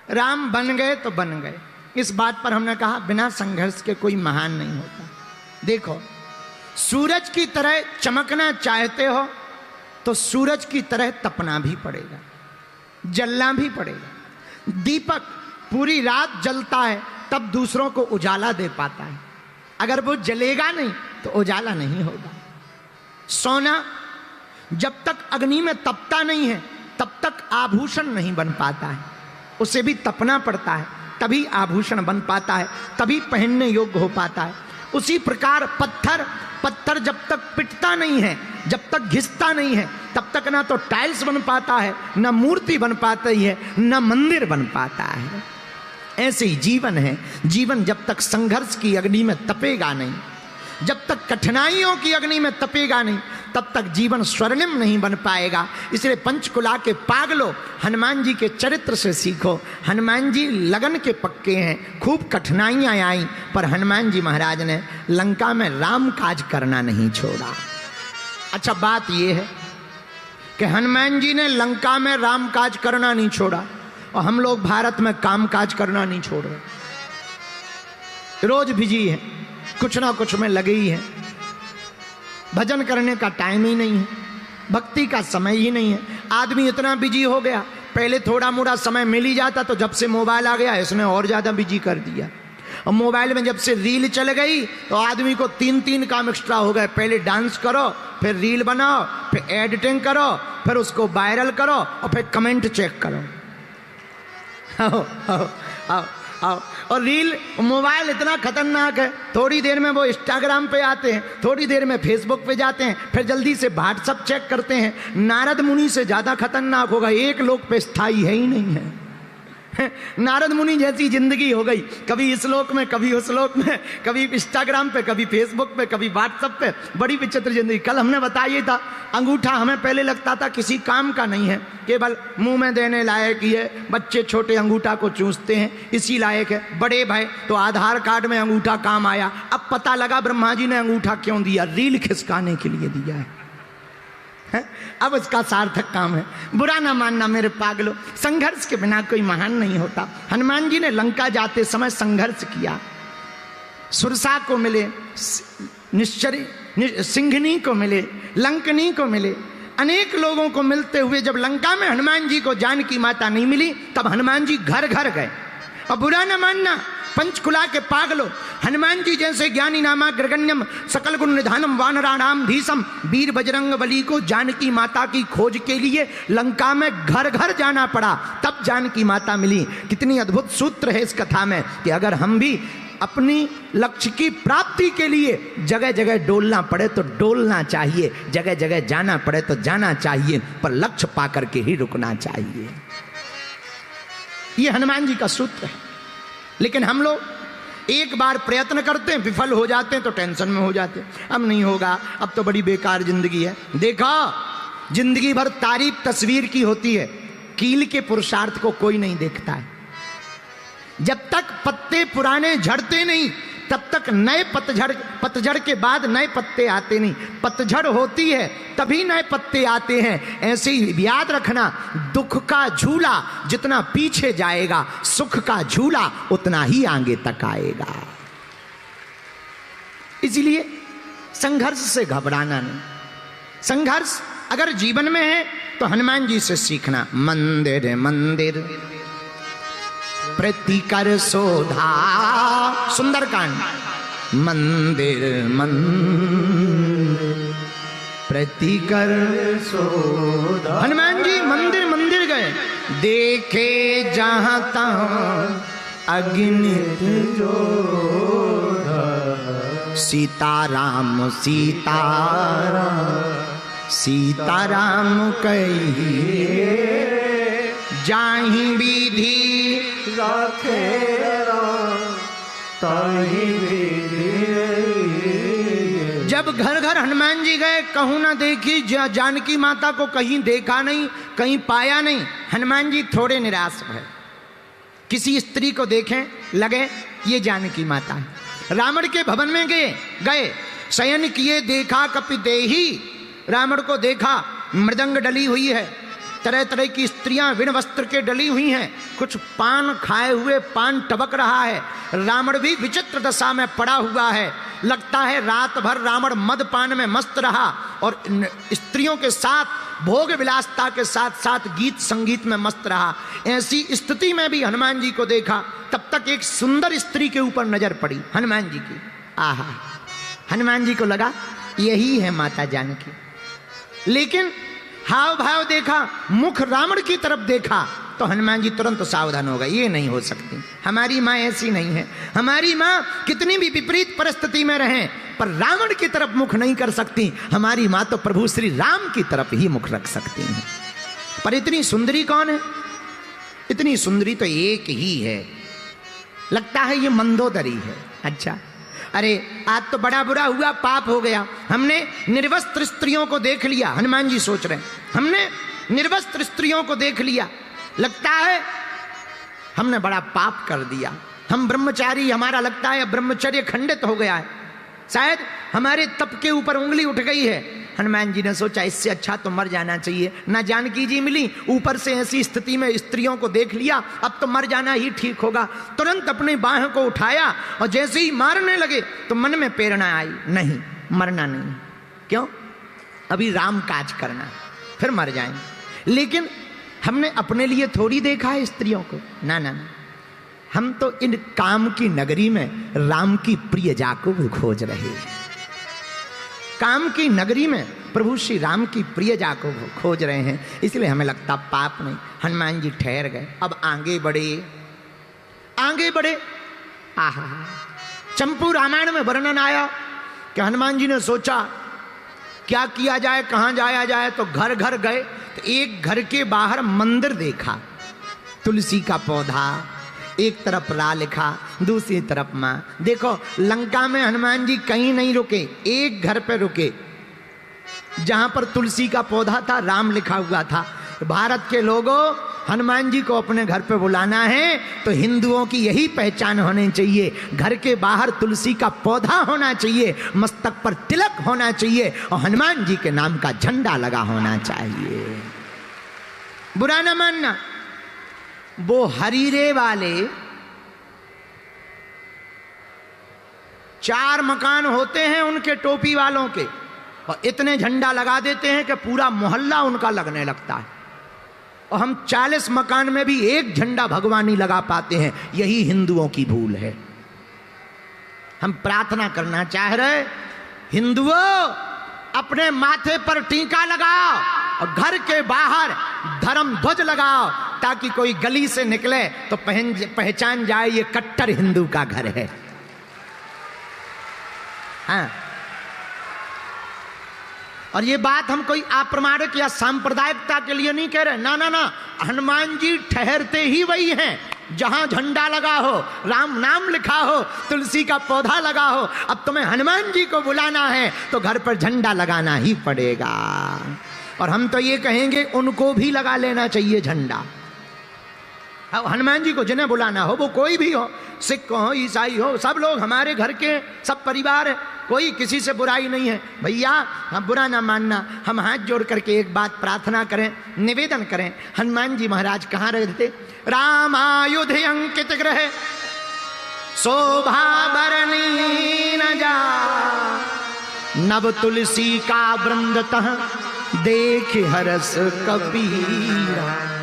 राम बन गए तो बन गए। इस बात पर हमने कहा बिना संघर्ष के कोई महान नहीं होता। देखो, सूरज की तरह चमकना चाहते हो तो सूरज की तरह तपना भी पड़ेगा, जलना भी पड़ेगा। दीपक पूरी रात जलता है तब दूसरों को उजाला दे पाता है, अगर वो जलेगा नहीं तो उजाला नहीं होगा। सोना जब तक अग्नि में तपता नहीं है तब तक आभूषण नहीं बन पाता है, उसे भी तपना पड़ता है तभी आभूषण बन पाता है, तभी पहनने योग्य हो पाता है। उसी प्रकार पत्थर जब तक पिटता नहीं है, जब तक घिसता नहीं है, तब तक ना तो टाइल्स बन पाता है, ना मूर्ति बन पाती है, ना मंदिर बन पाता है। ऐसे ही जीवन है। जीवन जब तक संघर्ष की अग्नि में तपेगा नहीं, जब तक कठिनाइयों की अग्नि में तपेगा नहीं, तब तक जीवन स्वर्णिम नहीं बन पाएगा। इसलिए पंचकुला के पागलों, हनुमान जी के चरित्र से सीखो। हनुमान जी लगन के पक्के हैं, खूब कठिनाइयां आई पर हनुमान जी महाराज ने लंका में राम काज करना नहीं छोड़ा। अच्छा, बात यह है कि हनुमान जी ने लंका में राम काज करना नहीं छोड़ा और हम लोग भारत में काम काज करना नहीं छोड़ रहे। रोज बिजी है, कुछ ना कुछ में लगे ही है। भजन करने का टाइम ही नहीं है, भक्ति का समय ही नहीं है। आदमी इतना बिजी हो गया, पहले थोड़ा मोड़ा समय मिल ही जाता, तो जब से मोबाइल आ गया इसने और ज़्यादा बिजी कर दिया। और मोबाइल में जब से रील चल गई तो आदमी को 3 काम एक्स्ट्रा हो गए। पहले डांस करो, फिर रील बनाओ, फिर एडिटिंग करो, फिर उसको वायरल करो और फिर कमेंट चेक करो। आओ आओ आओ आओ। और रील, मोबाइल इतना खतरनाक है, थोड़ी देर में वो इंस्टाग्राम पे आते हैं, थोड़ी देर में फेसबुक पे जाते हैं, फिर जल्दी से व्हाट्सएप चेक करते हैं। नारद मुनि से ज़्यादा खतरनाक होगा, एक लोक पे स्थायी है ही नहीं है। नारद मुनि जैसी जिंदगी हो गई, कभी इस लोक में, कभी उस लोक में, कभी इंस्टाग्राम पे, कभी फेसबुक पे, कभी व्हाट्सएप पे। बड़ी विचित्र जिंदगी। कल हमने बताया था, अंगूठा हमें पहले लगता था किसी काम का नहीं है, केवल मुंह में देने लायक ही है। बच्चे छोटे अंगूठा को चूसते हैं, इसी लायक है। बड़े भाई तो आधार कार्ड में अंगूठा काम आया। अब पता लगा ब्रह्मा जी ने अंगूठा क्यों दिया, रील खिसकाने के लिए दिया है। अब इसका सार्थक काम है। बुरा ना मानना मेरे पागलों, संघर्ष के बिना कोई महान नहीं होता। हनुमान जी ने लंका जाते समय संघर्ष किया। सुरसा को मिले, सिंघनी को मिले, लंकनी को मिले, अनेक लोगों को मिलते हुए जब लंका में हनुमान जी को जानकी माता नहीं मिली, तब हनुमान जी घर घर गए। और बुरा न मानना पंचकुला के पागलों, हनुमान जी जैसे ज्ञानी नामा ग्रगण्यम सकल गुण निधानम वानराणाम धीसम वीर बजरंग बली को जानकी माता की खोज के लिए लंका में घर घर जाना पड़ा, तब जानकी माता मिली। कितनी अद्भुत सूत्र है इस कथा में कि अगर हम भी अपनी लक्ष्य की प्राप्ति के लिए जगह जगह डोलना पड़े तो डोलना चाहिए, जगह जगह जाना पड़े तो जाना चाहिए, पर लक्ष्य पाकर के ही रुकना चाहिए। ये हनुमान जी का सूत्र है। लेकिन हम लोग एक बार प्रयत्न करते हैं, विफल हो जाते हैं तो टेंशन में हो जाते हैं, अब नहीं होगा, अब तो बड़ी बेकार जिंदगी है। देखा, जिंदगी भर तारीफ तस्वीर की होती है, कील के पुरुषार्थ को कोई नहीं देखता है। जब तक पत्ते पुराने झड़ते नहीं तब तक नए पतझड़ के बाद नए पत्ते आते नहीं। पतझड़ होती है तभी नए पत्ते आते हैं। ऐसे ही याद रखना, दुख का झूला जितना पीछे जाएगा, सुख का झूला उतना ही आगे तक आएगा। इसलिए संघर्ष से घबराना नहीं। संघर्ष अगर जीवन में है तो हनुमान जी से सीखना। मंदिर मंदिर प्रतिकर शोधा, सुंदरकांड। मंदिर मंदिर प्रतिकर शोधा। हनुमान जी मंदिर मंदिर गए, देखे जहां तहां अग्नित जोधा। सीताराम सीताराम सीताराम कहिए, जाहि विधि जब घर घर हनुमान जी गए, कहूं ना देखी जानकी माता को, कहीं देखा नहीं, कहीं पाया नहीं। हनुमान जी थोड़े निराश भय। किसी स्त्री को देखें, लगे ये जानकी माता है। रावण के भवन में गए शयन किए, देखा कपिदेही। रावण को देखा, मृदंग डली हुई है, तरह तरह की स्त्रियां विण वस्त्र के डली हुई हैं, कुछ पान खाए हुए पान टबक रहा है। रावण भी विचित्र दशा में पड़ा हुआ है। लगता है रात भर रावण मद पान में मस्त रहा और स्त्रियों के साथ भोग विलासता के साथ साथ गीत संगीत में मस्त रहा। ऐसी स्थिति में भी हनुमान जी को देखा। तब तक एक सुंदर स्त्री के ऊपर नजर पड़ी हनुमान जी की। आहा, हनुमान जी को लगा यही है माता जानकी। लेकिन हाव भाव देखा, मुख रावण की तरफ देखा तो हनुमान जी तुरंत सावधान हो गए, ये नहीं हो सकती, हमारी माँ ऐसी नहीं है। हमारी माँ कितनी भी विपरीत परिस्थिति में रहें पर रावण की तरफ मुख नहीं कर सकती। हमारी माँ तो प्रभु श्री राम की तरफ ही मुख रख सकती हैं। पर इतनी सुंदरी कौन है? इतनी सुंदरी तो एक ही है। लगता है ये मंदोदरी है। अच्छा, अरे आज तो बड़ा बुरा हुआ, पाप हो गया। हमने निर्वस्त्र स्त्रियों को देख लिया। हनुमान जी सोच रहे हैं, हमने निर्वस्त्र स्त्रियों को देख लिया, लगता है हमने बड़ा पाप कर दिया। हम ब्रह्मचारी, हमारा लगता है ब्रह्मचर्य खंडित हो गया है, शायद हमारे तप के ऊपर उंगली उठ गई है। हनुमान जी ने सोचा इससे अच्छा तो मर जाना चाहिए। ना जानकी जी मिली, ऊपर से ऐसी स्थिति में स्त्रियों को देख लिया, अब तो मर जाना ही ठीक होगा। तुरंत अपनी बाह को उठाया और जैसे ही मारने लगे तो मन में प्रेरणा आई, नहीं मरना नहीं। क्यों? अभी राम काज करना, फिर मर जाएंगे। लेकिन हमने अपने लिए थोड़ी देखा है स्त्रियों को। ना ना ना, हम तो इन काम की नगरी में राम की प्रियजा को खोज रहे हैं। काम की नगरी में प्रभु श्री राम की प्रियजा को खोज रहे हैं, इसलिए हमें लगता पाप नहीं। हनुमान जी ठहर गए, अब आगे बढ़े, आगे बढ़े। आहा, चंपू रामायण में वर्णन आया कि हनुमान जी ने सोचा क्या किया जाए, कहाँ जाया जाए, तो घर घर गए। तो एक घर के बाहर मंदिर देखा, तुलसी का पौधा, एक तरफ रा लिखा, दूसरी तरफ माँ। देखो लंका में हनुमान जी कहीं नहीं रुके, एक घर पे रुके जहां पर तुलसी का पौधा था, राम लिखा हुआ था। भारत के लोगों, हनुमान जी को अपने घर पे बुलाना है तो हिंदुओं की यही पहचान होनी चाहिए। घर के बाहर तुलसी का पौधा होना चाहिए, मस्तक पर तिलक होना चाहिए और हनुमान जी के नाम का झंडा लगा होना चाहिए। बुरा न मानना, वो हरीरे वाले 4 मकान होते हैं उनके टोपी वालों के, और इतने झंडा लगा देते हैं कि पूरा मोहल्ला उनका लगने लगता है। और हम 40 मकान में भी एक झंडा भगवान नहीं लगा पाते हैं। यही हिंदुओं की भूल है। हम प्रार्थना करना चाह रहे, हिंदुओं अपने माथे पर टीका लगाओ और घर के बाहर धर्म ध्वज लगाओ, ताकि कोई गली से निकले तो पहचान जाए ये कट्टर हिंदू का घर है। हाँ, और ये बात हम कोई अप्रामाणिक या सांप्रदायिकता के लिए नहीं कह रहे। ना ना ना, हनुमान जी ठहरते ही वही हैं जहां झंडा लगा हो, राम नाम लिखा हो, तुलसी का पौधा लगा हो। अब तुम्हें हनुमान जी को बुलाना है तो घर पर झंडा लगाना ही पड़ेगा। और हम तो ये कहेंगे उनको भी लगा लेना चाहिए झंडा। अब हनुमान जी को जिन्हें बुलाना हो, वो कोई भी हो, सिख हो, ईसाई हो, सब लोग हमारे घर के, सब परिवार है, कोई किसी से बुराई नहीं है। भैया हम बुरा ना मानना। हम हाथ जोड़ करके एक बात प्रार्थना करें, निवेदन करें। हनुमान जी महाराज कहाँ रहते? रामायुध अंकित ग्रह शोभा बरनी न जा, नव तुलसी का वृंद तह देख हरस कबीरा।